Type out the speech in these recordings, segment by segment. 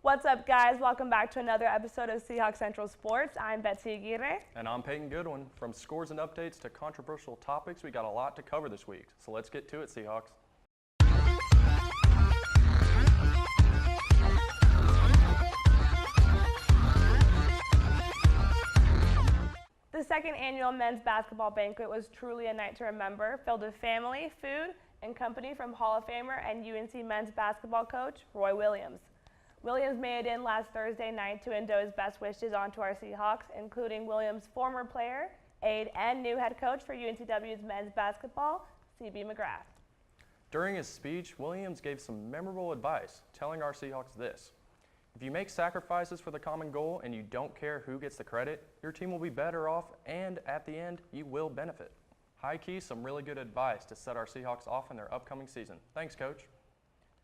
What's up, guys? Welcome back to another episode of Seahawks Central Sports. I'm Betsy Aguirre. And I'm Payton Goodwin. From scores and updates to controversial topics, we got a lot to cover this week. So let's get to it, Seahawks. The second annual men's basketball banquet was truly a night to remember, filled with family, food, and company from Hall of Famer and UNC men's basketball coach Roy Williams. Williams made it in last Thursday night to endow his best wishes onto our Seahawks, including Williams' former player, aide, and new head coach for UNCW's men's basketball, C.B. McGrath. During his speech, Williams gave some memorable advice, telling our Seahawks this: if you make sacrifices for the common goal and you don't care who gets the credit, your team will be better off, and at the end, you will benefit. High key, some really good advice to set our Seahawks off in their upcoming season. Thanks, Coach.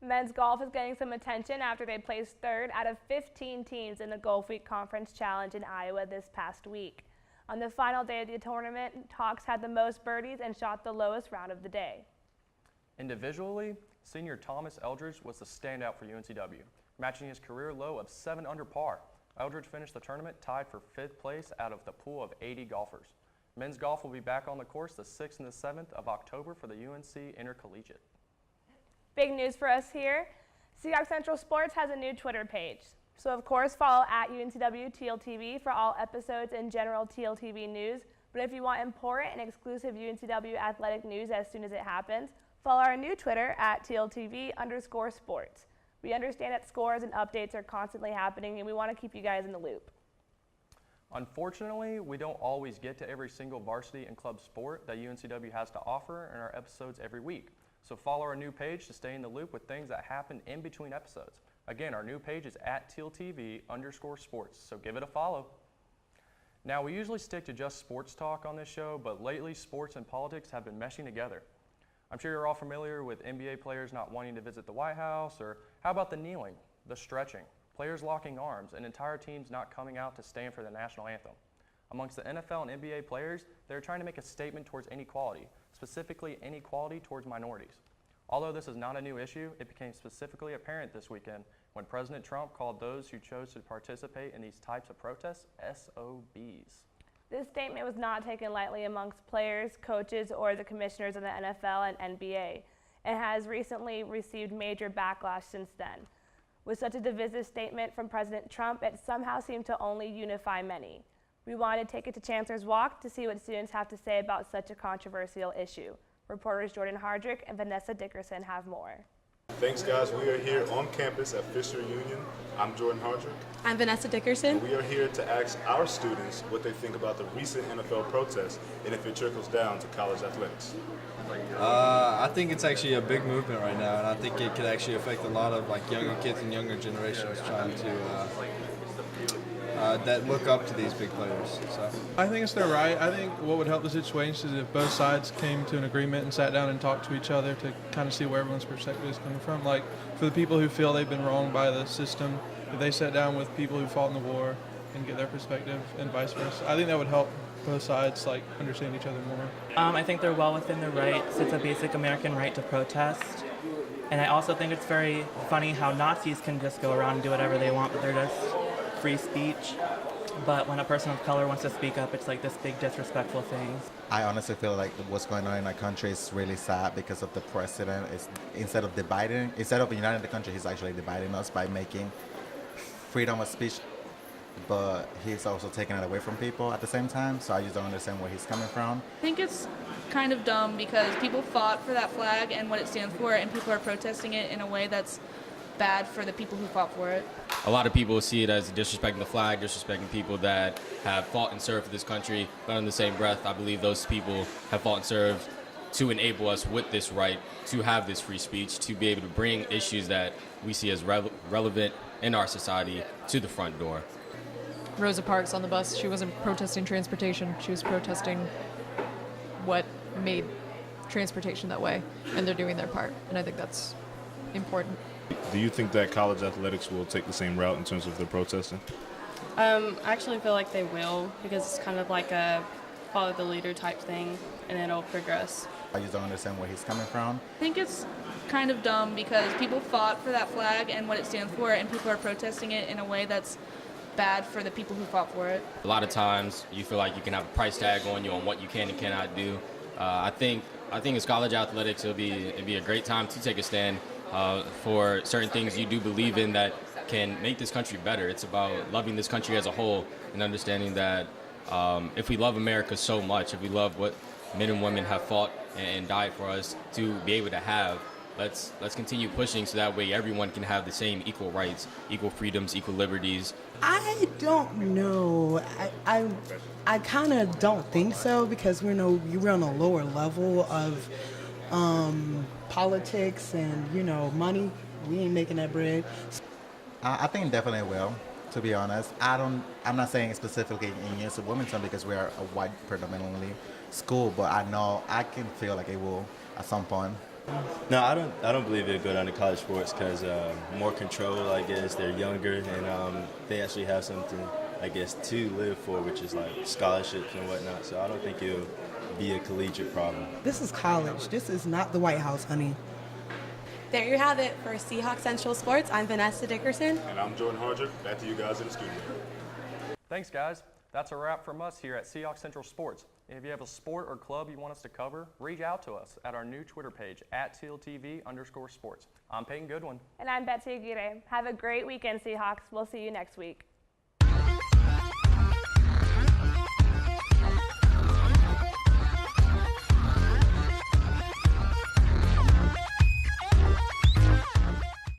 Men's golf is getting some attention after they placed third out of 15 teams in the Golf Week Conference Challenge in Iowa this past week. On the final day of the tournament, Hawks had the most birdies and shot the lowest round of the day. Individually, senior Thomas Eldridge was the standout for UNCW, matching his career low of 7 under par. Eldridge finished the tournament tied for 5th place out of the pool of 80 golfers. Men's golf will be back on the course the 6th and the 7th of October for the UNC Intercollegiate. Big news for us here. Seahawks Central Sports has a new Twitter page. So of course, follow at UNCW TealTV for all episodes and general TealTV news. But if you want important and exclusive UNCW athletic news as soon as it happens, follow our new Twitter at TealTV_sports. We understand that scores and updates are constantly happening, and we want to keep you guys in the loop. Unfortunately, we don't always get to every single varsity and club sport that UNCW has to offer in our episodes every week. So follow our new page to stay in the loop with things that happen in between episodes. Again, our new page is at TealTV_sports, so give it a follow. Now, we usually stick to just sports talk on this show, but lately sports and politics have been meshing together. I'm sure you're all familiar with NBA players not wanting to visit the White House, or how about the kneeling, the stretching, players locking arms, and entire teams not coming out to stand for the national anthem. Amongst the NFL and NBA players, they're trying to make a statement towards inequality, specifically inequality towards minorities. Although this is not a new issue, it became specifically apparent this weekend when President Trump called those who chose to participate in these types of protests SOBs. This statement was not taken lightly amongst players, coaches, or the commissioners of the NFL and NBA, and has recently received major backlash since then. With such a divisive statement from President Trump, it somehow seemed to only unify many. We wanted to take it to Chancellor's Walk to see what students have to say about such a controversial issue. Reporters Jordan Hardrick and Vanessa Dickerson have more. Thanks, guys. We are here on campus at Fisher Union. I'm Jordan Hardrick. I'm Vanessa Dickerson. We are here to ask our students what they think about the recent NFL protests and if it trickles down to college athletics. I think it's actually a big movement right now, and I think it could actually affect a lot of younger kids and younger generations trying to that look up to these big players. So I think it's their right. I think what would help the situation is if both sides came to an agreement and sat down and talked to each other to kind of see where everyone's perspective is coming from. Like for the people who feel they've been wronged by the system, if they sat down with people who fought in the war and get their perspective and vice versa, I think that would help both sides understand each other more. I think they're well within their rights. It's a basic American right to protest. And I also think it's very funny how Nazis can just go around and do whatever they want, but they're just free speech. But when a person of color wants to speak up, it's like this big disrespectful thing. I honestly feel like what's going on in our country is really sad because of the president. Instead of uniting the country, he's actually dividing us by making freedom of speech, but he's also taking it away from people at the same time. So I just don't understand where he's coming from. I think it's kind of dumb because people fought for that flag and what it stands for, and people are protesting it in a way that's bad for the people who fought for it. A lot of people see it as disrespecting the flag, disrespecting people that have fought and served for this country. But in the same breath, I believe those people have fought and served to enable us with this right to have this free speech, to be able to bring issues that we see as relevant in our society to the front door. Rosa Parks on the bus, she wasn't protesting transportation, she was protesting what made transportation that way, and they're doing their part, and I think that's important. Do you think that college athletics will take the same route in terms of their protesting? I actually feel like they will, because it's kind of like a follow the leader type thing, and it'll progress I just don't understand where he's coming from. I think it's kind of dumb because people fought for that flag and what it stands for, and people are protesting it in a way that's bad for the people who fought for it. A lot of times you feel like you can have a price tag on you on what you can and cannot do. I think in college athletics it'd be a great time to take a stand for certain things you do believe in that can make this country better. It's about loving this country as a whole and understanding that if we love America so much, if we love what men and women have fought and died for us to be able to have, let's continue pushing so that way everyone can have the same equal rights, equal freedoms, equal liberties. I don't know. I kind of don't think so because we're on a lower level of politics and money. We ain't making that bread. I think definitely will, to be honest. I'm not saying specifically in University of Wilmington because we are a white predominantly school, but I can feel like it will at some point. No, I don't believe it'll go down to college sports because more control, I guess. They're younger and they actually have something, I guess, to live for, which is like scholarships and whatnot. So I don't think it'll be a collegiate problem. This is college. This is not the White House, honey. There you have it for Seahawks Central Sports. I'm Vanessa Dickerson. And I'm Jordan Harger. Back to you guys in the studio. Thanks, guys. That's a wrap from us here at Seahawks Central Sports. If you have a sport or club you want us to cover, reach out to us at our new Twitter page at TealTV_sports. I'm Payton Goodwin. And I'm Betsy Aguirre. Have a great weekend, Seahawks. We'll see you next week.